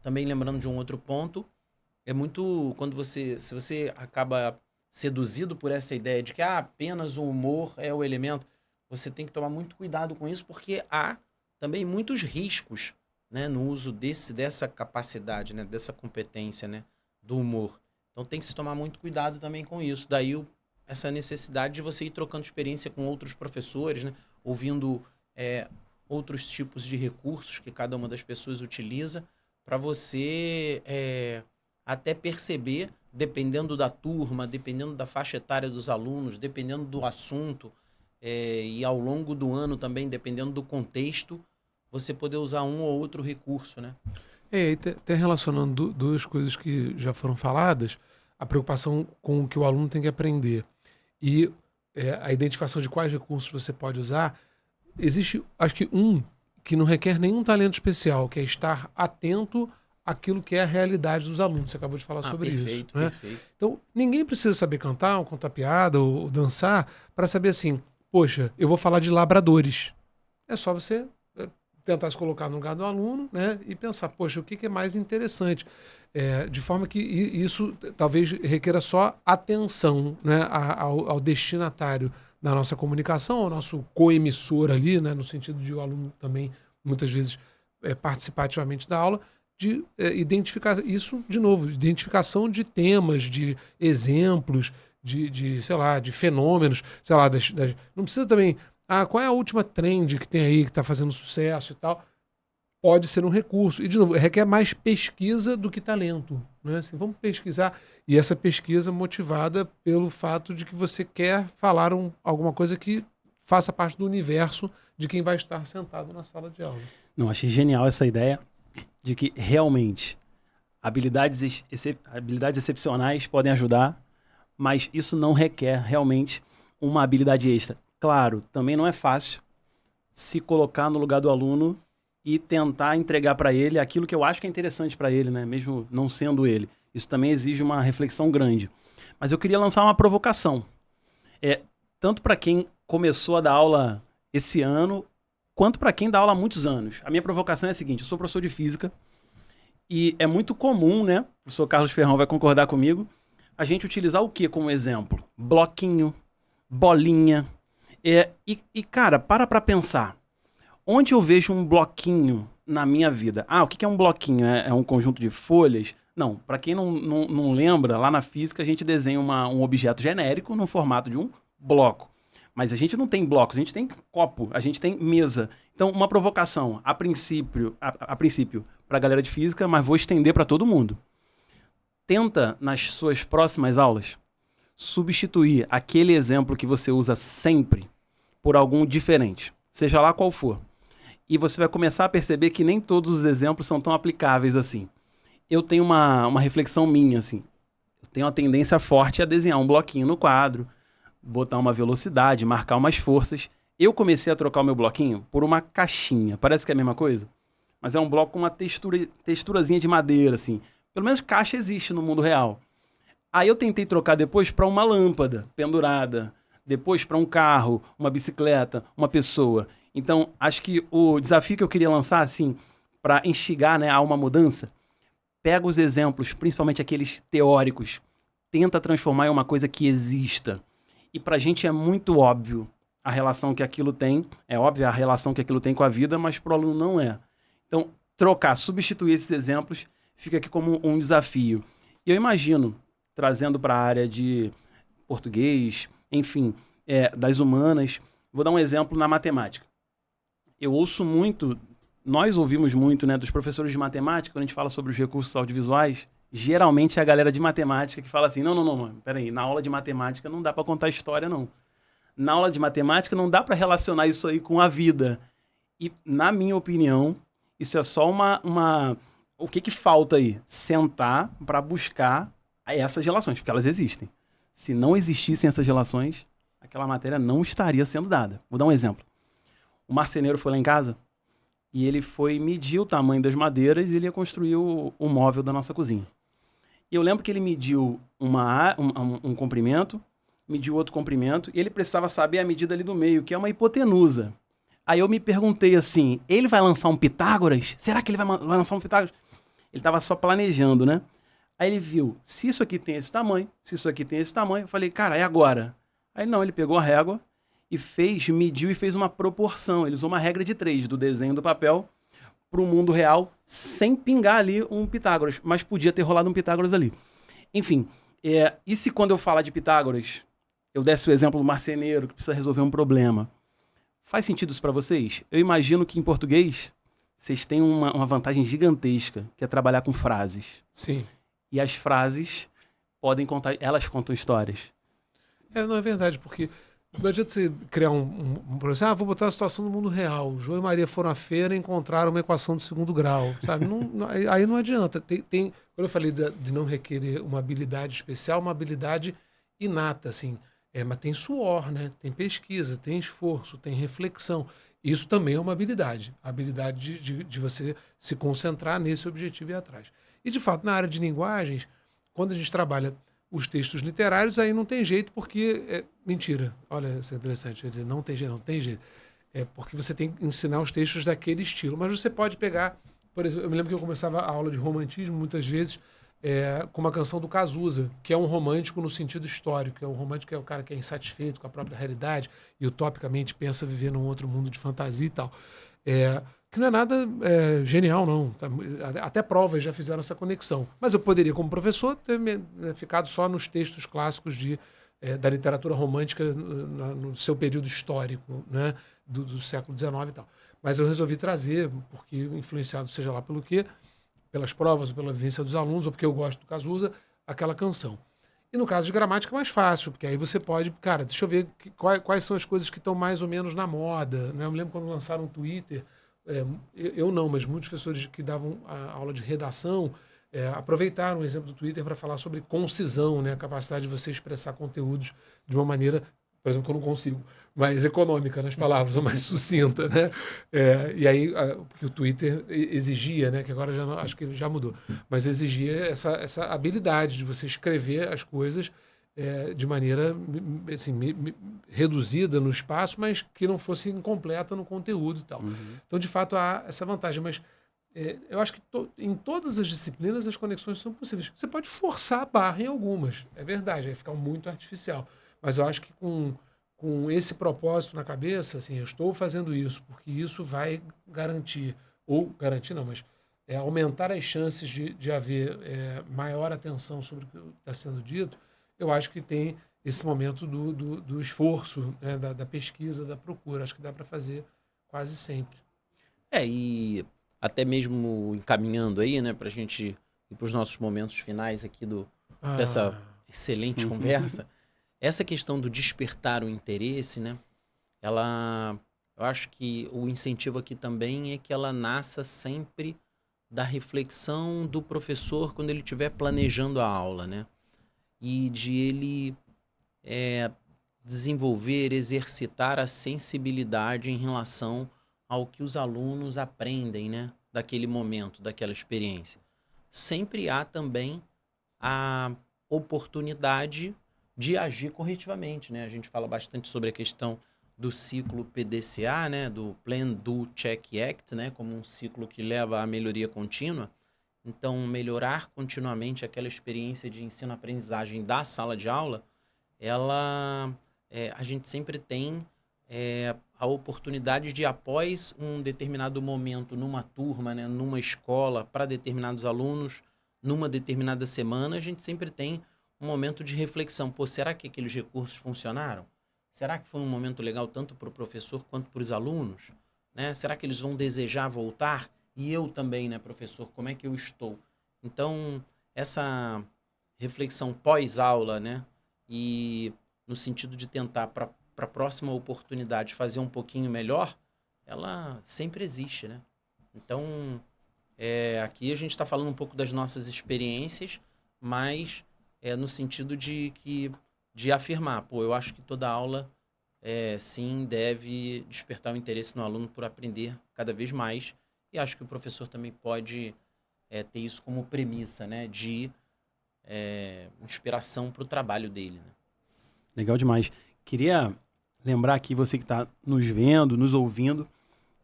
também lembrando de um outro ponto, é muito quando se você acaba seduzido por essa ideia de que apenas o humor é o elemento, você tem que tomar muito cuidado com isso, porque há também muitos riscos, né, no uso dessa capacidade, né, dessa competência, né, do humor. Então tem que se tomar muito cuidado também com isso. Daí essa necessidade de você ir trocando experiência com outros professores, né, ouvindo outros tipos de recursos que cada uma das pessoas utiliza, para você até perceber, dependendo da turma, dependendo da faixa etária dos alunos, dependendo do assunto, e ao longo do ano também, dependendo do contexto, você poder usar um ou outro recurso, né? E até relacionando duas coisas que já foram faladas, a preocupação com o que o aluno tem que aprender e a identificação de quais recursos você pode usar. Existe, acho que que não requer nenhum talento especial, que é estar atento àquilo que é a realidade dos alunos. Você acabou de falar sobre isso. Né? Perfeito. Então, ninguém precisa saber cantar, ou contar piada, ou dançar, para saber assim, poxa, eu vou falar de labradores. É só você tentar se colocar no lugar do aluno, né, e pensar, poxa, o que é mais interessante? De forma que isso talvez requeira só atenção, né, ao destinatário da nossa comunicação, ao nosso coemissor ali, né, no sentido de o aluno também, muitas vezes, participar ativamente da aula, de identificar isso, de novo, identificação de temas, de exemplos, sei lá, de fenômenos, sei lá, não precisa também, qual é a última trend que tem aí, que está fazendo sucesso e tal, pode ser um recurso. E, de novo, requer mais pesquisa do que talento. Né? Assim, vamos pesquisar. E essa pesquisa motivada pelo fato de que você quer falar alguma coisa que faça parte do universo de quem vai estar sentado na sala de aula. Não, achei genial essa ideia de que realmente habilidades excepcionais podem ajudar, mas isso não requer realmente uma habilidade extra. Claro, também não é fácil se colocar no lugar do aluno e tentar entregar para ele aquilo que eu acho que é interessante para ele, né? Mesmo não sendo ele. Isso também exige uma reflexão grande. Mas eu queria lançar uma provocação. Tanto para quem começou a dar aula esse ano, quanto para quem dá aula há muitos anos. A minha provocação é a seguinte: eu sou professor de física e é muito comum, né? O professor Carlos Ferrão vai concordar comigo, a gente utilizar o que como exemplo? Bloquinho, bolinha. Cara, para pensar. Onde eu vejo um bloquinho na minha vida? O que é um bloquinho? É um conjunto de folhas? Não, para quem não lembra, lá na física a gente desenha um objeto genérico no formato de um bloco. Mas a gente não tem blocos, a gente tem copo, a gente tem mesa. Então, uma provocação, a princípio para a galera de física, mas vou estender para todo mundo. Tenta, nas suas próximas aulas, substituir aquele exemplo que você usa sempre por algum diferente, seja lá qual for. E você vai começar a perceber que nem todos os exemplos são tão aplicáveis assim. Eu tenho uma reflexão minha, assim. Eu tenho uma tendência forte a desenhar um bloquinho no quadro, botar uma velocidade, marcar umas forças. Eu comecei a trocar o meu bloquinho por uma caixinha. Parece que é a mesma coisa, mas é um bloco com uma texturazinha de madeira, assim. Pelo menos caixa existe no mundo real. Aí eu tentei trocar depois para uma lâmpada pendurada, depois para um carro, uma bicicleta, uma pessoa. Então, acho que o desafio que eu queria lançar, assim, para instigar, né, a uma mudança, pega os exemplos, principalmente aqueles teóricos, tenta transformar em uma coisa que exista. E para a gente é muito óbvio a relação que aquilo tem, é óbvia a relação que aquilo tem com a vida, mas para o aluno não é. Então, trocar, substituir esses exemplos, fica aqui como um desafio. E eu imagino, trazendo para a área de português, enfim, das humanas, vou dar um exemplo na matemática. Eu ouço muito, nós ouvimos muito, né, dos professores de matemática, quando a gente fala sobre os recursos audiovisuais, geralmente é a galera de matemática que fala assim, não, peraí, na aula de matemática não dá para contar história, não. Na aula de matemática não dá para relacionar isso aí com a vida. E, na minha opinião, isso é só o que falta aí? Sentar para buscar essas relações, porque elas existem. Se não existissem essas relações, aquela matéria não estaria sendo dada. Vou dar um exemplo. O marceneiro foi lá em casa e ele foi medir o tamanho das madeiras e ele ia construir o móvel da nossa cozinha. E eu lembro que ele mediu um comprimento, mediu outro comprimento, e ele precisava saber a medida ali do meio, que é uma hipotenusa. Aí eu me perguntei assim, ele vai lançar um Pitágoras? Será que ele vai lançar um Pitágoras? Ele estava só planejando, né? Aí ele viu, se isso aqui tem esse tamanho, se isso aqui tem esse tamanho, eu falei, cara, é agora. Aí não, ele pegou a régua e mediu e fez uma proporção. Ele usou uma regra de 3 do desenho do papel para o mundo real, sem pingar ali um Pitágoras. Mas podia ter rolado um Pitágoras ali. Enfim, e se quando eu falar de Pitágoras, eu desse o exemplo do marceneiro que precisa resolver um problema? Faz sentido isso para vocês? Eu imagino que em português vocês têm uma vantagem gigantesca, que é trabalhar com frases. Sim. E as frases podem contar, elas contam histórias. Não é verdade, porque não adianta você criar um processo, vou botar a situação do mundo real. João e Maria foram à feira e encontraram uma equação de segundo grau, sabe? Aí não adianta. Quando eu falei de não requerer uma habilidade especial, uma habilidade inata, assim. Mas tem suor, né? Tem pesquisa, tem esforço, tem reflexão. Isso também é uma habilidade. A habilidade de você se concentrar nesse objetivo e ir atrás. E, de fato, na área de linguagens, quando a gente trabalha os textos literários, aí não tem jeito, porque... mentira. Olha, isso é interessante. Quer dizer, não tem jeito. Porque você tem que ensinar os textos daquele estilo. Mas você pode pegar... Por exemplo, eu me lembro que eu começava a aula de romantismo, muitas vezes, com uma canção do Cazuza, que é um romântico no sentido histórico. O romântico é o cara que é insatisfeito com a própria realidade e utopicamente pensa viver num outro mundo de fantasia e tal. Que não é nada genial, não. Até provas já fizeram essa conexão. Mas eu poderia, como professor, ter ficado só nos textos clássicos da literatura romântica no seu período histórico, né, do século XIX e tal. Mas eu resolvi trazer, porque influenciado, seja lá pelo quê, pelas provas, ou pela vivência dos alunos, ou porque eu gosto do Cazuza, aquela canção. E no caso de gramática é mais fácil, porque aí você pode, cara, deixa eu ver quais são as coisas que estão mais ou menos na moda. Né? Eu me lembro quando lançaram o Twitter, eu não, mas muitos professores que davam a aula de redação aproveitaram o exemplo do Twitter para falar sobre concisão, né? A capacidade de você expressar conteúdos de uma maneira, por exemplo, que eu não consigo, mais econômica nas palavras, ou mais sucinta, né? E aí, porque o Twitter exigia, né? Que agora acho que já mudou, mas exigia essa habilidade de você escrever as coisas de maneira assim, reduzida no espaço, mas que não fosse incompleta no conteúdo e tal. Uhum. Então, de fato, há essa vantagem, mas eu acho que em todas as disciplinas as conexões são possíveis. Você pode forçar a barra em algumas, é verdade, vai ficar muito artificial, mas eu acho que com esse propósito na cabeça, assim, eu estou fazendo isso porque isso vai garantir, ou garantir não, mas aumentar as chances de haver maior atenção sobre o que está sendo dito. Eu acho que tem esse momento do esforço, né, da pesquisa, da procura. Acho que dá para fazer quase sempre. E até mesmo encaminhando aí, né, para a gente ir para os nossos momentos finais aqui dessa excelente conversa, essa questão do despertar o interesse, né, ela Eu acho que o incentivo aqui também é que ela nasça sempre da reflexão do professor quando ele estiver planejando a aula, né? E de ele desenvolver, exercitar a sensibilidade em relação ao que os alunos aprendem, né? Daquele momento, daquela experiência. Sempre há também a oportunidade de agir corretivamente, né? A gente fala bastante sobre a questão do ciclo PDCA, né? Do Plan, Do, Check, Act, né? Como um ciclo que leva à melhoria contínua. Então, melhorar continuamente aquela experiência de ensino-aprendizagem da sala de aula, a gente sempre tem a oportunidade de, após um determinado momento numa turma, né? Numa escola, para determinados alunos, numa determinada semana, a gente sempre tem um momento de reflexão. Pô, será que aqueles recursos funcionaram? Será que foi um momento legal tanto para o professor quanto para os alunos? Né? Será que eles vão desejar voltar? E eu também, né, professor? Como é que eu estou? Então, essa reflexão pós-aula, né? E no sentido de tentar, para a próxima oportunidade, fazer um pouquinho melhor, ela sempre existe, né? Então, aqui a gente está falando um pouco das nossas experiências, mas no sentido de afirmar, pô, eu acho que toda aula, sim, deve despertar o interesse no aluno por aprender cada vez mais, e acho que o professor também pode ter isso como premissa, né, de inspiração para o trabalho dele. Né? Legal demais. Queria lembrar aqui, você que está nos vendo, nos ouvindo,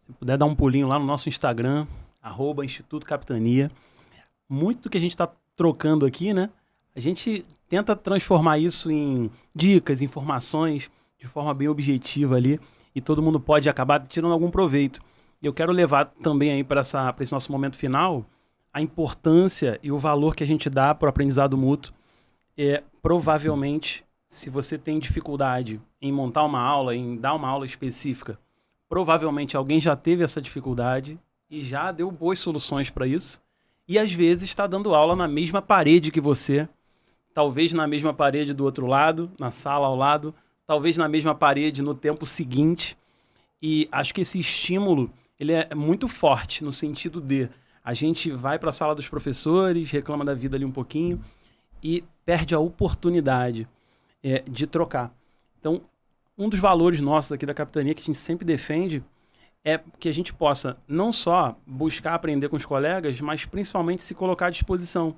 se puder dar um pulinho lá no nosso Instagram, @Instituto Capitania. Muito do que a gente está trocando aqui, né? A gente tenta transformar isso em dicas, informações, de forma bem objetiva ali, e todo mundo pode acabar tirando algum proveito. Eu quero levar também aí para esse nosso momento final a importância e o valor que a gente dá para o aprendizado mútuo. Provavelmente, se você tem dificuldade em montar uma aula, em dar uma aula específica, provavelmente alguém já teve essa dificuldade e já deu boas soluções para isso. E às vezes está dando aula na mesma parede que você, talvez na mesma parede do outro lado, na sala ao lado, talvez na mesma parede no tempo seguinte. E acho que esse estímulo ele é muito forte no sentido de a gente vai para a sala dos professores, reclama da vida ali um pouquinho e perde a oportunidade de trocar. Então, um dos valores nossos aqui da Capitania que a gente sempre defende é que a gente possa não só buscar aprender com os colegas, mas principalmente se colocar à disposição,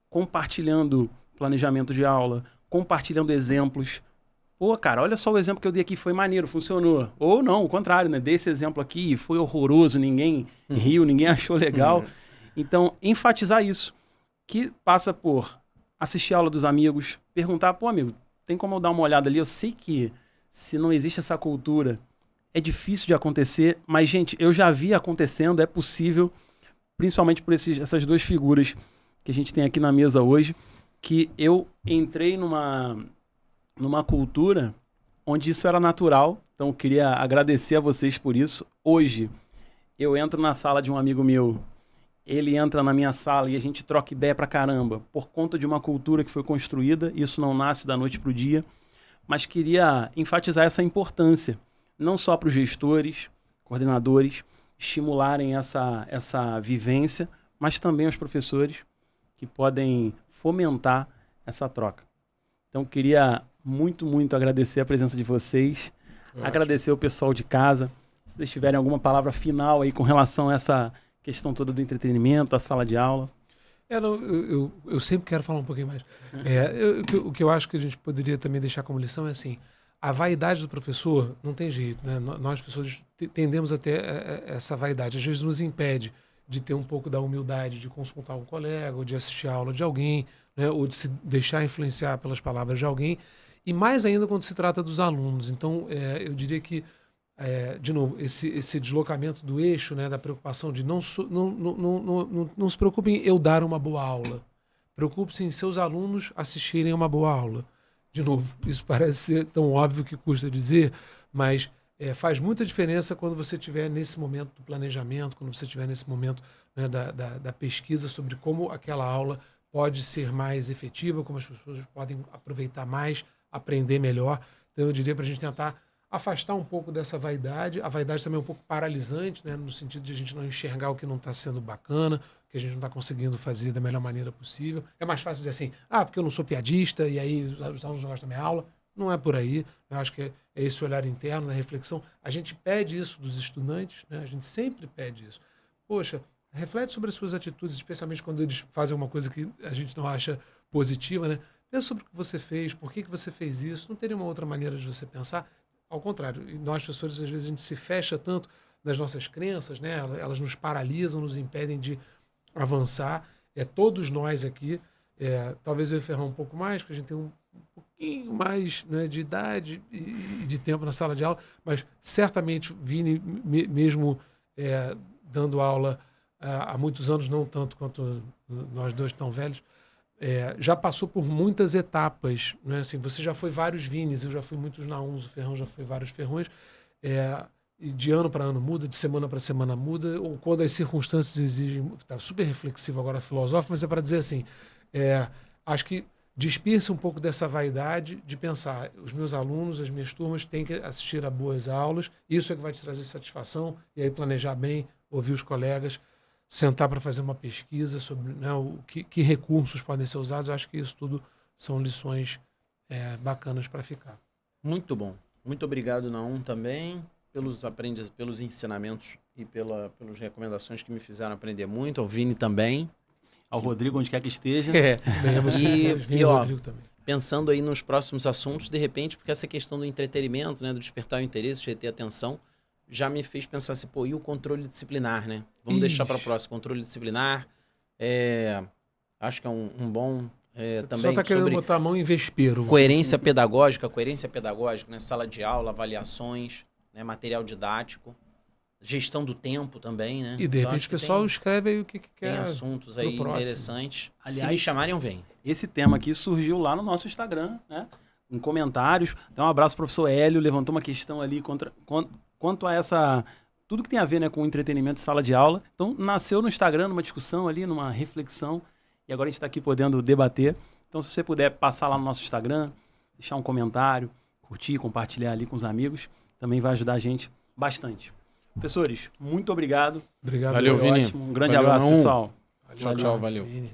compartilhando planejamento de aula, compartilhando exemplos. Pô, cara, olha só o exemplo que eu dei aqui, foi maneiro, funcionou. Ou não, o contrário, né? Dei esse exemplo aqui, foi horroroso, ninguém riu, ninguém achou legal. Então, enfatizar isso, que passa por assistir a aula dos amigos, perguntar, pô, amigo, tem como eu dar uma olhada ali? Eu sei que se não existe essa cultura, é difícil de acontecer, mas, gente, eu já vi acontecendo, é possível, principalmente por essas duas figuras que a gente tem aqui na mesa hoje, que eu entrei numa cultura onde isso era natural, então queria agradecer a vocês por isso. Hoje, eu entro na sala de um amigo meu, ele entra na minha sala e a gente troca ideia pra caramba, por conta de uma cultura que foi construída, isso não nasce da noite pro dia, mas queria enfatizar essa importância, não só para os gestores, coordenadores, estimularem essa vivência, mas também aos professores que podem fomentar essa troca. Então, queria muito, muito agradecer a presença de vocês, agradecer o pessoal de casa. Se vocês tiverem alguma palavra final aí com relação a essa questão toda do entretenimento, da sala de aula. Eu sempre quero falar um pouquinho mais. O que eu acho que a gente poderia também deixar como lição é assim, a vaidade do professor não tem jeito, né? Nós, professores, tendemos a ter essa vaidade. Às vezes nos impede de ter um pouco da humildade de consultar um colega, ou de assistir a aula de alguém, né? Ou de se deixar influenciar pelas palavras de alguém. E mais ainda quando se trata dos alunos. Então, eu diria que, de novo, esse deslocamento do eixo, né? Da preocupação de não se preocupe em eu dar uma boa aula. Preocupe-se em seus alunos assistirem a uma boa aula. De novo, isso parece ser tão óbvio que custa dizer, mas faz muita diferença quando você estiver nesse momento do planejamento, quando você estiver nesse momento, né, da pesquisa sobre como aquela aula pode ser mais efetiva, como as pessoas podem aproveitar mais, aprender melhor. Então eu diria para a gente tentar afastar um pouco dessa vaidade. A vaidade também é um pouco paralisante, né? No sentido de a gente não enxergar o que não está sendo bacana, o que a gente não está conseguindo fazer da melhor maneira possível. É mais fácil dizer assim, porque eu não sou piadista e aí os alunos não gostam da minha aula. Não é por aí. Eu acho que é esse olhar interno, da reflexão. A gente pede isso dos estudantes, né? A gente sempre pede isso. Poxa, reflete sobre as suas atitudes, especialmente quando eles fazem uma coisa que a gente não acha positiva, né? Pensa sobre o que você fez, por que você fez isso. Não teria uma outra maneira de você pensar? Ao contrário, nós, professores, às vezes a gente se fecha tanto nas nossas crenças, né? Elas nos paralisam, nos impedem de avançar. Todos nós aqui, talvez eu e o Ferrão um pouco mais, porque a gente tem um pouquinho mais, né, de idade e de tempo na sala de aula, mas certamente Vini, mesmo dando aula há muitos anos, não tanto quanto nós dois tão velhos, já passou por muitas etapas, né? Assim, você já foi vários Vinis, eu já fui muitos Nauns, o Ferrão já foi vários Ferrões, e de ano para ano muda, de semana para semana muda, ou quando as circunstâncias exigem, está super reflexivo agora filosófico, mas é para dizer assim, acho que despir-se um pouco dessa vaidade de pensar, os meus alunos, as minhas turmas têm que assistir a boas aulas, isso é que vai te trazer satisfação, e aí planejar bem, ouvir os colegas, sentar para fazer uma pesquisa sobre, né, que recursos podem ser usados. Eu acho que isso tudo são lições bacanas para ficar. Muito bom. Muito obrigado, Naum, também, pelos ensinamentos e pelas recomendações que me fizeram aprender muito. Ao Vini também. Ao Rodrigo, onde quer que esteja. E ó, pensando aí nos próximos assuntos, de repente, porque essa questão do entretenimento, né, do despertar o interesse, de ter atenção, já me fez pensar assim, e o controle disciplinar, né? Vamos deixar para o próximo. Controle disciplinar, acho que é um bom... também só está querendo sobre botar a mão em vespeiro. Coerência pedagógica, né? Sala de aula, avaliações, né? Material didático, gestão do tempo também, né? E de repente o pessoal escreve aí o que quer. Tem assuntos aí interessantes. Aliás, se me chamarem, eu venho. Esse tema aqui surgiu lá no nosso Instagram, né? Em comentários. Então, um abraço, professor Hélio, levantou uma questão ali quanto a essa... Tudo que tem a ver, né, com entretenimento e sala de aula. Então, nasceu no Instagram, numa discussão ali, numa reflexão. E agora a gente está aqui podendo debater. Então, se você puder passar lá no nosso Instagram, deixar um comentário, curtir, compartilhar ali com os amigos, também vai ajudar a gente bastante. Professores, muito obrigado. Obrigado. Valeu, Vini. Ótimo. Um grande Valeu, abraço, pessoal. Tchau, valeu. Vini.